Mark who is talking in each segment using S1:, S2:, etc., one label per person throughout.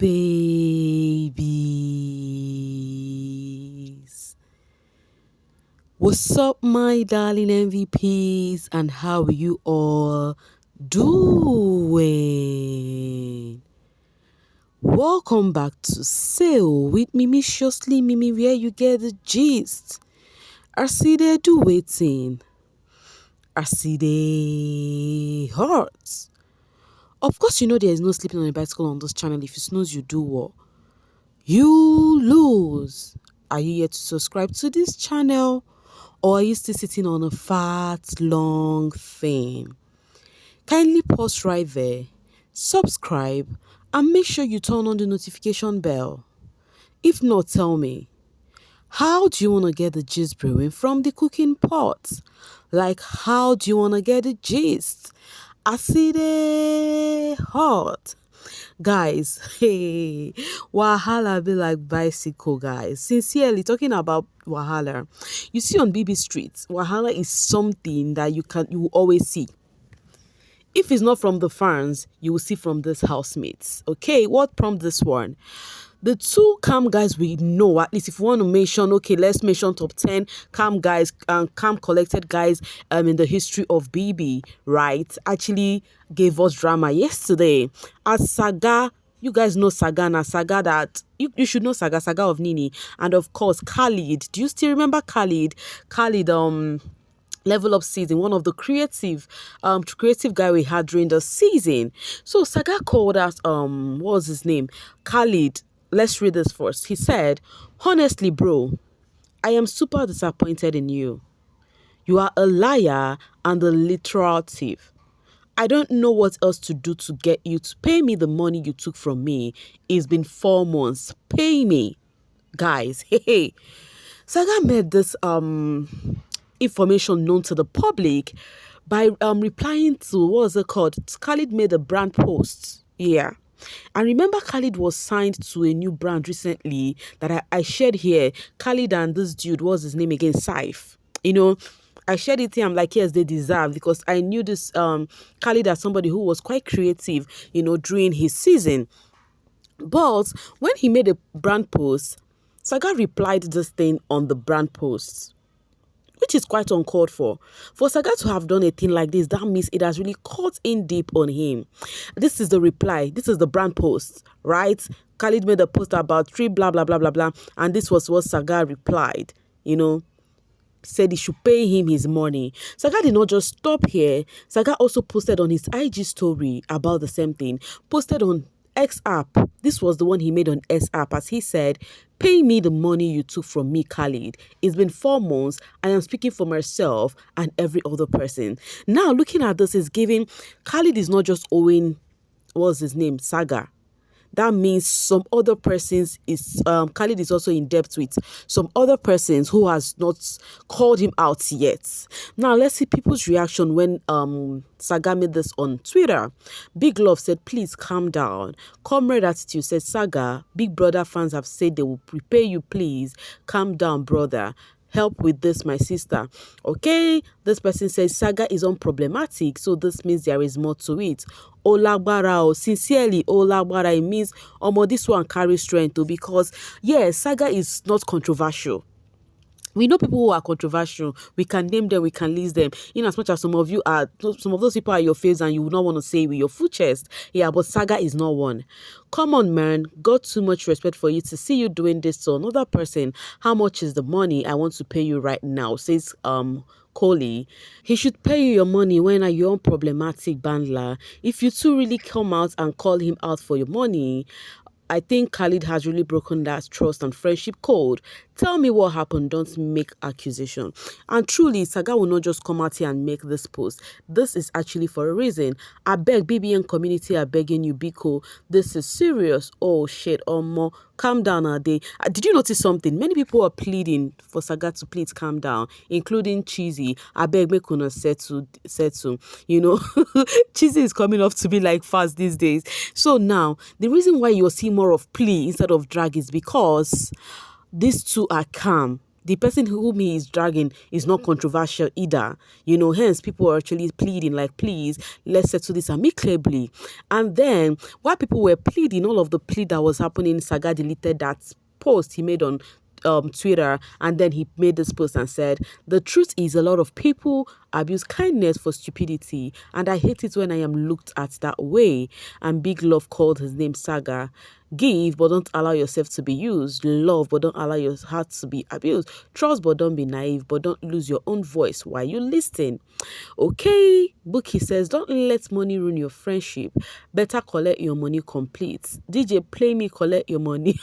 S1: babies. What's up, my darling MVPs, and how you all doing? Welcome back to Sail with Mimiciously Mimi, where you get the gist. I see they do waiting. I see they hurt. Of course, you know there is no sleeping on a bicycle on this channel. If you snooze, you do what? You lose. Are you yet to subscribe to this channel? Or are you still sitting on a fat, long thing? Kindly pause right there, subscribe, and make sure you turn on the notification bell. If not, tell me, how do you want to get the gist brewing from the cooking pot? Like, how do you want to get the gist? I see the hot. Guys, hey, wahala be like bicycle, guys. Sincerely, talking about wahala, you see on BB Street, wahala is something that you will always see. If it's not from the fans, you will see from this housemates. Okay, what prompted this one? The two calm guys we know, at least if you want to mention, okay, let's mention top 10 calm guys and calm collected guys in the history of BB, right? Actually gave us drama yesterday. As Saga, you guys know Saga, na Saga that you should know Saga of Nini, and of course Khalid. Do you still remember Khalid? Level Up season, one of the creative guy we had during the season. So Saga called us what was his name? Khalid. Let's read this first. He said, "Honestly, bro, I am super disappointed in you. You are a liar and a literal thief. I don't know what else to do to get you to pay me the money you took from me. It's been 4 months. Pay me." Guys, hey. Saga made this information known to the public by replying to, what was it called? Khalid made a brand post. Yeah. And remember, Khalid was signed to a new brand recently that I shared here. Khalid and this dude, what was his name again? Saif. You know, I shared it here. I'm like, yes, they deserve, because I knew this Khalid as somebody who was quite creative, you know, during his season. But when he made a brand post, Saga replied this thing on the brand post, which is quite uncalled for. For Saga to have done a thing like this, that means it has really caught in deep on him. This is the reply. This is the brand post, right? Khalid made a post about 3 blah, blah, blah, blah, blah. And this was what Saga replied, you know. Said he should pay him his money. Saga did not just stop here. Saga also posted on his IG story about the same thing. Posted on X app. This was the one he made on S app, as he said, "Pay me the money you took from me, Khalid. It's been 4 months. I am speaking for myself and every other person." Now, looking at this is giving Khalid is not just owing, what was his name, Saga. That means some other persons Khalid is also in debt with some other persons who has not called him out yet. Now let's see people's reaction when Saga made this on Twitter. Big Love said, "Please calm down." Comrade Attitude said, "Saga, Big Brother fans have said they will repay you. Please calm down, brother. Help with this, my sister." Okay, this person says Saga is unproblematic, so this means there is more to it. Olagbara, sincerely, Olagbara, it means this one carries strength too, because yes, Saga is not controversial. We know people who are controversial. We can name them, we can list them. In as much as some of those people are your faves and you would not want to say with your full chest. Yeah, but Saga is not one. Come on, man. Got too much respect for you to see you doing this to another person. How much is the money I want to pay you right now? Says Coley. He should pay you your money when you're unproblematic bandler. If you two really come out and call him out for your money, I think Khalid has really broken that trust and friendship code. Tell me what happened. Don't make accusation. And truly, Saga will not just come out here and make this post. This is actually for a reason. I beg, BBN community, I begging you, Biko. This is serious. Oh shit, more. Calm down, Ade. Did you notice something? Many people are pleading for Saga to please calm down, including Cheesy. I beg, make una settle. You know, Cheesy is coming off to be like fast these days. So now, the reason why you'll see more of plea instead of drag is because these two are calm. The person whom he is dragging is not controversial either. Hence people are actually pleading like, please, let's settle this amicably. And then while people were pleading, all of the plea that was happening, Saga deleted that post he made on Twitter, and then he made this post and said, "The truth is, a lot of people abuse kindness for stupidity, and I hate it when I am looked at that way." And Big Love called his name Saga. Give, but don't allow yourself to be used. Love, but don't allow your heart to be abused. Trust, but don't be naive, but don't lose your own voice while you listen. Okay, Bookie says, don't let money ruin your friendship. Better collect your money complete. DJ, play me, collect your money.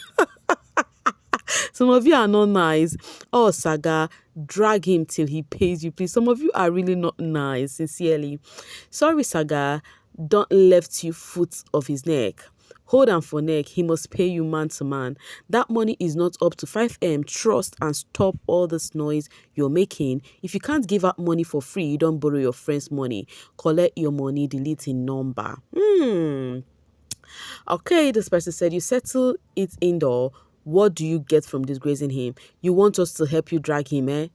S1: Some of you are not nice. Oh, Saga, drag him till he pays you, please. Some of you are really not nice, sincerely. Sorry, Saga, don't left you foot of his neck. Hold on for neck, he must pay you man to man. That money is not up to 5M. Trust and stop all this noise you're making. If you can't give out money for free, don't borrow your friend's money. Collect your money, delete in number. Okay, this person said, you settle it indoor. What do you get from disgracing him? You want us to help you drag him, eh?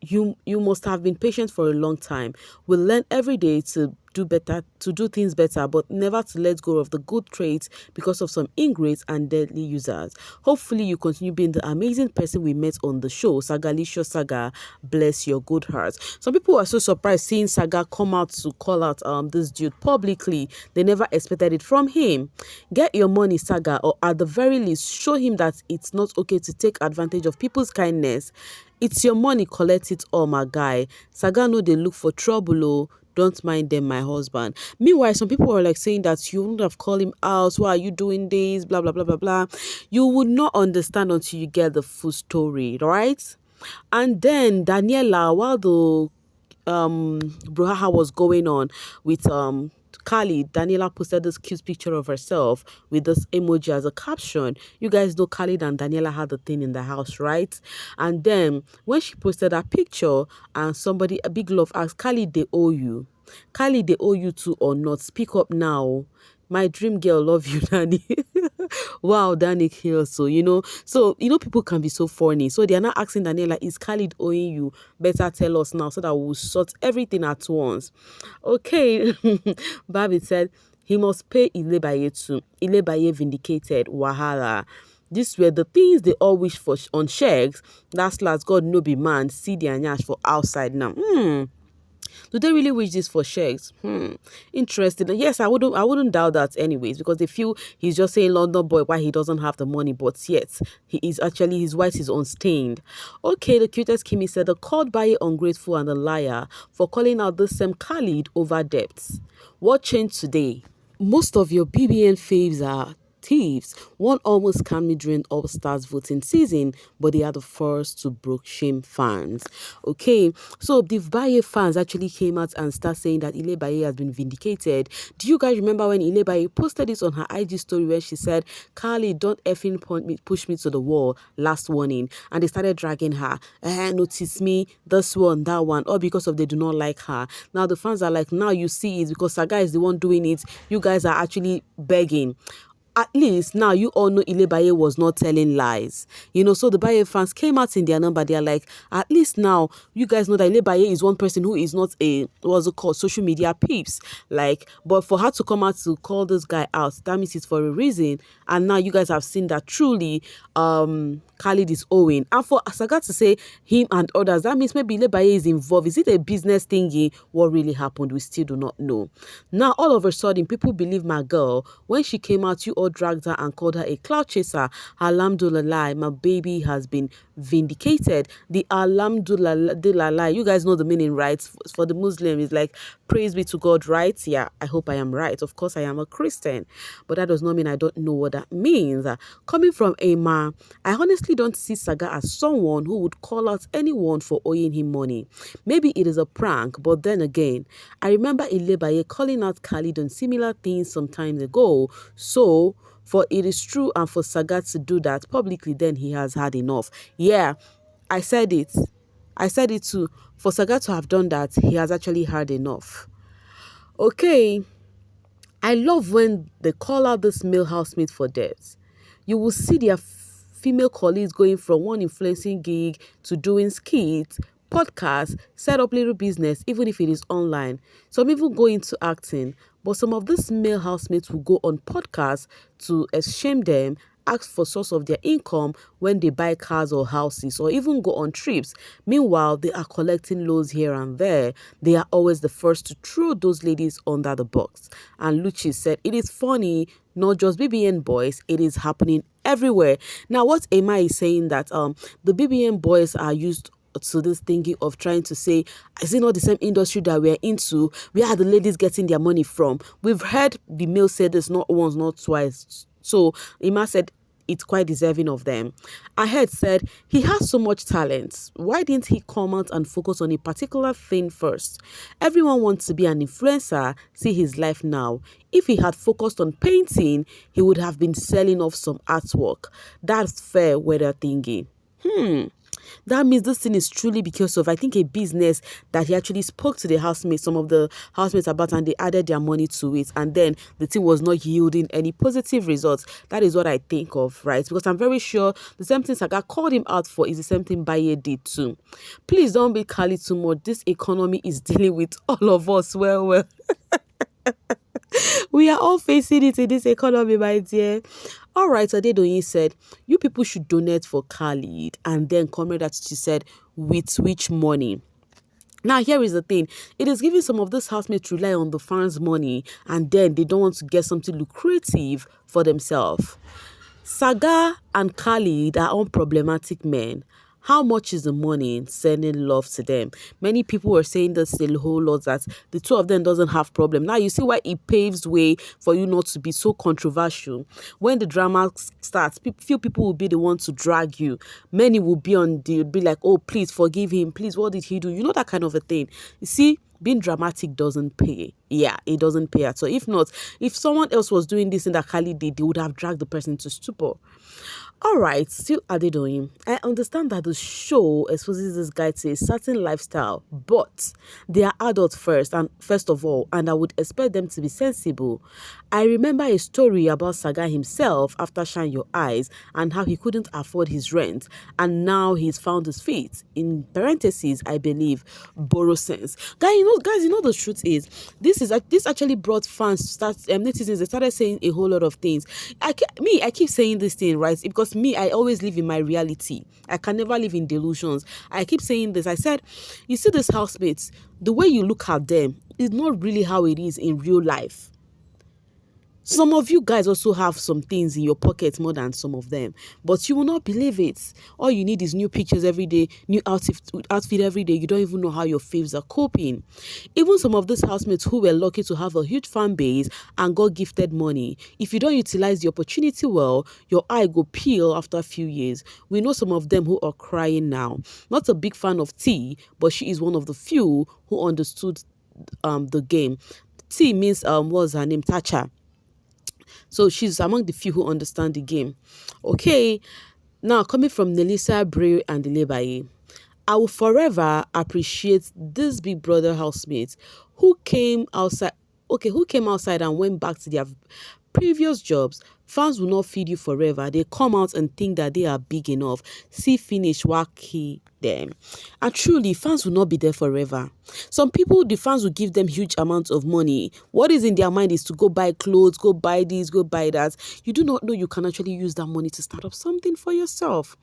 S1: You must have been patient for a long time. We learn every day to do better, to do things better, but never to let go of the good traits because of some ingrates and deadly users. Hopefully you continue being the amazing person we met on the show. Sagalicious Saga, bless your good heart. Some people are so surprised seeing Saga come out to call out this dude publicly. They never expected it from him. Get your money, Saga, or at the very least show him that it's not okay to take advantage of people's kindness. It's your money, collect it all, my guy. Saga know they look for trouble, oh. Don't mind them, my husband. Meanwhile, some people are like saying that you wouldn't have called him out. Why are you doing this? Blah, blah, blah, blah, blah. You would not understand until you get the full story, right? And then Daniela, while the brouhaha was going on with Khalid, Daniela posted this cute picture of herself with this emoji as a caption. You guys know Khalid and Daniela had the thing in the house, right? And then when she posted that picture and somebody, a Big Love, asked, Khalid, they owe you. Khalid, they owe you too or not? Speak up now. My dream girl, love you, Danny. Wow, Danny Hill. People can be so funny. So they are not asking Daniela, is Khalid owing you? Better tell us now so that we'll sort everything at once. Okay. Babi said, he must pay Ellabaye too. Ellabaye vindicated. Wahala. These were the things they all wish for on sheiks. That's last God no be man. See their nyash for outside now. Do they really wish this for sheiks? Interesting. Yes, I wouldn't doubt that anyways, because they feel he's just saying London boy why he doesn't have the money, but yet he is actually, his white is unstained. Okay, the cutest Kimi said, the called by ungrateful and a liar for calling out the same Khalid over debts. What changed today? Most of your BBN faves are thieves. One almost scammed me during All Stars voting season, but they are the first to broke shame fans. Okay, so the Baye fans actually came out and started saying that Ellabaye has been vindicated. Do you guys remember when Ellabaye posted this on her IG story where she said, Carly, don't effing push me to the wall, last warning. And they started dragging her. Notice me, this one, that one, all because of they do not like her. Now the fans are like, now you see it because Saga is the one doing it. You guys are actually begging. At least now you all know Ellabaye was not telling lies. So the Baye fans came out in their number. They are like, at least now you guys know that Ellabaye is one person who is not a, what's it called, social media peeps. Like, but for her to come out to call this guy out, that means it's for a reason. And now you guys have seen that truly Khalid is owing. And for Saga to say him and others, that means maybe Ellabaye is involved. Is it a business thingy? What really happened? We still do not know. Now, all of a sudden, people believe my girl. When she came out, you all dragged her and called her a cloud chaser. Alhamdulillah, my baby has been vindicated. The Alhamdulillah, you guys know the meaning, right? For the Muslim, it's like, praise be to God, right? Yeah, I hope I am right. Of course, I am a Christian. But that does not mean I don't know what that means. Coming from a man, I honestly don't see Saga as someone who would call out anyone for owing him money. Maybe it is a prank, but then again, I remember Ellabaye calling out Khalid on similar things some time ago. So, for it is true and for Saga to do that publicly, then he has had enough. Yeah, I said it. I said it too. For Saga to have done that, he has actually had enough. Okay, I love when they call out this male housemate for debt. You will see their female colleagues going from one influencing gig to doing skits, podcasts, set up little business, even if it is online. Some even go into acting. But some of these male housemates will go on podcasts to shame them, ask for source of their income when they buy cars or houses, or even go on trips. Meanwhile, they are collecting loans here and there. They are always the first to throw those ladies under the box. And Lucci said, it is funny, not just BBN boys, it is happening everywhere. Now, what Emma is saying that the BBN boys are used to this thinking of trying to say, is it not the same industry that we're into? Where are the ladies getting their money from? We've heard the male say this not once, not twice. So Ima said it's quite deserving of them. Ahead said, he has so much talent. Why didn't he come out and focus on a particular thing first? Everyone wants to be an influencer. See his life now. If he had focused on painting, he would have been selling off some artwork. That's fair weather thingy. That means this thing is truly because of, I think, a business that he actually spoke to the housemates, some of the housemates about, and they added their money to it. And then the thing was not yielding any positive results. That is what I think of, right? Because I'm very sure the same thing Saga called him out for is the same thing Baye did too. Please don't be Khalid too much. This economy is dealing with all of us. Well. We are all facing it in this economy, my dear. All right, so Doyin said, you people should donate for Khalid. And then Comrade Atichi said, with which money? Now, here is the thing. It is giving some of these housemates to rely on the fans' money, and then they don't want to get something lucrative for themselves. Saga and Khalid are unproblematic men. How much is the money sending love to them? Many people were saying this a whole lot, that the two of them doesn't have problem. Now you see why it paves way for you not to be so controversial. When the drama starts, few people will be the ones to drag you. Many will be like, oh, please forgive him. Please, what did he do? You know, that kind of a thing. You see, being dramatic doesn't pay. Yeah, it doesn't pay at all. If not, if someone else was doing this and that Khalid did, they would have dragged the person to stupor. All right, still Adedoyin. I understand that the show exposes this guy to a certain lifestyle, but they are adults first of all, and I would expect them to be sensible. I remember a story about Saga himself after Shine Your Eyes and how he couldn't afford his rent, and now he's found his feet. In parentheses, I believe, borrow sense. Guys, you know the truth is, this actually brought fans to start. Netizens, they started saying a whole lot of things. I keep saying this thing, right? Because me, I always live in my reality. I can never live in delusions. I keep saying this. I said, you see these housemates, the way you look at them is not really how it is in real life. Some of you guys also have some things in your pocket more than some of them, but you will not believe it. All you need is new pictures every day, new outfit every day. You don't even know how your faves are coping. Even some of these housemates who were lucky to have a huge fan base and got gifted money, if you don't utilize the opportunity well, your eye go peel after a few years. We know some of them who are crying now. Not a big fan of T, but she is one of the few who understood the game. T means what was her name? Tacha. So she's among the few who understand the game. Okay, now coming from Nelisa, Bray, and Ellabaye, I will forever appreciate this Big Brother housemates who came outside. Okay, who came outside and went back to their previous jobs. Fans will not feed you forever. They come out and think that they are big enough. See finish wacky them. And truly, fans will not be there forever. Some people, the fans will give them huge amounts of money. What is in their mind is to go buy clothes, go buy this, go buy that. You do not know you can actually use that money to start up something for yourself.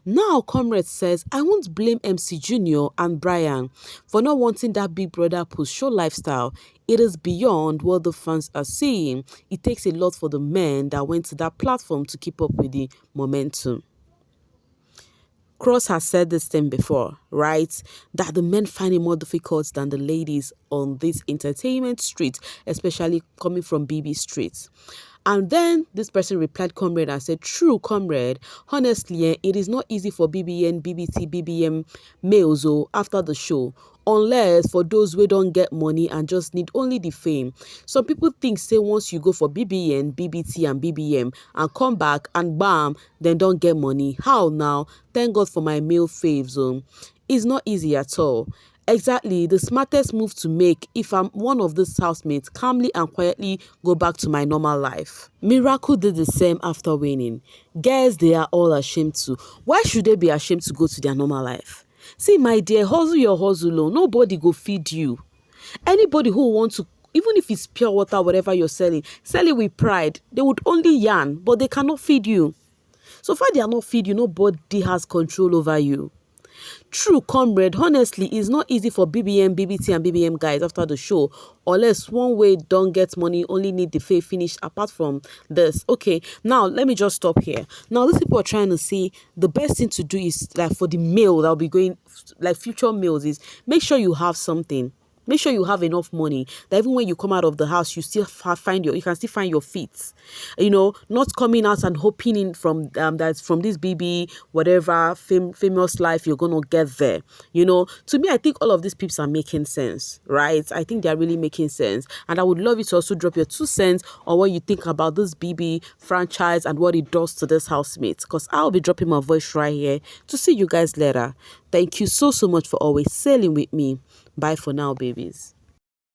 S1: Now, Comrade says, I won't blame MC Junior and Brian for not wanting that Big Brother post-show lifestyle. It is beyond what the fans are seeing. It takes a lot for the men that went to that platform to keep up with the momentum. Cross has said this thing before, right? That the men find it more difficult than the ladies on this entertainment street, especially coming from BB streets. And then this person replied, Comrade, and said, true, Comrade. Honestly, it is not easy for BBN, BBT, BBM males after the show. Unless for those who don't get money and just need only the fame. Some people think, say, once you go for BBN, BBT, and BBM and come back and bam, then don't get money. How now? Thank God for my male faves. It's not easy at all. Exactly, the smartest move to make if I'm one of these housemates, calmly and quietly go back to my normal life. Miracle did the same after winning. Guess they are all ashamed to. Why should they be ashamed to go to their normal life? See, my dear, hustle your hustle. Oh. Nobody go feed you. Anybody who wants to, even if it's pure water, whatever you're selling, sell it with pride. They would only yarn, but they cannot feed you. So far they are not feed you, nobody has control over you. True, comrade, honestly, it's not easy for BBM, BBT, and BBM guys after the show. Unless one way don't get money, only need the fee finished apart from this. Okay, now let me just stop here. Now, these people are trying to say the best thing to do is like for the meal that will be going, like future meals, is make sure you have something. Make sure you have enough money that even when you come out of the house, you still you can still find your feet. Not coming out and hoping in from that's from this BB whatever famous life you're gonna get there. To me, I think all of these peeps are making sense, right? I think they're really making sense, and I would love you to also drop your 2 cents on what you think about this BB franchise and what it does to this housemates. Because I'll be dropping my voice right here to see you guys later. Thank you so much for always sailing with me. Bye for now, babies.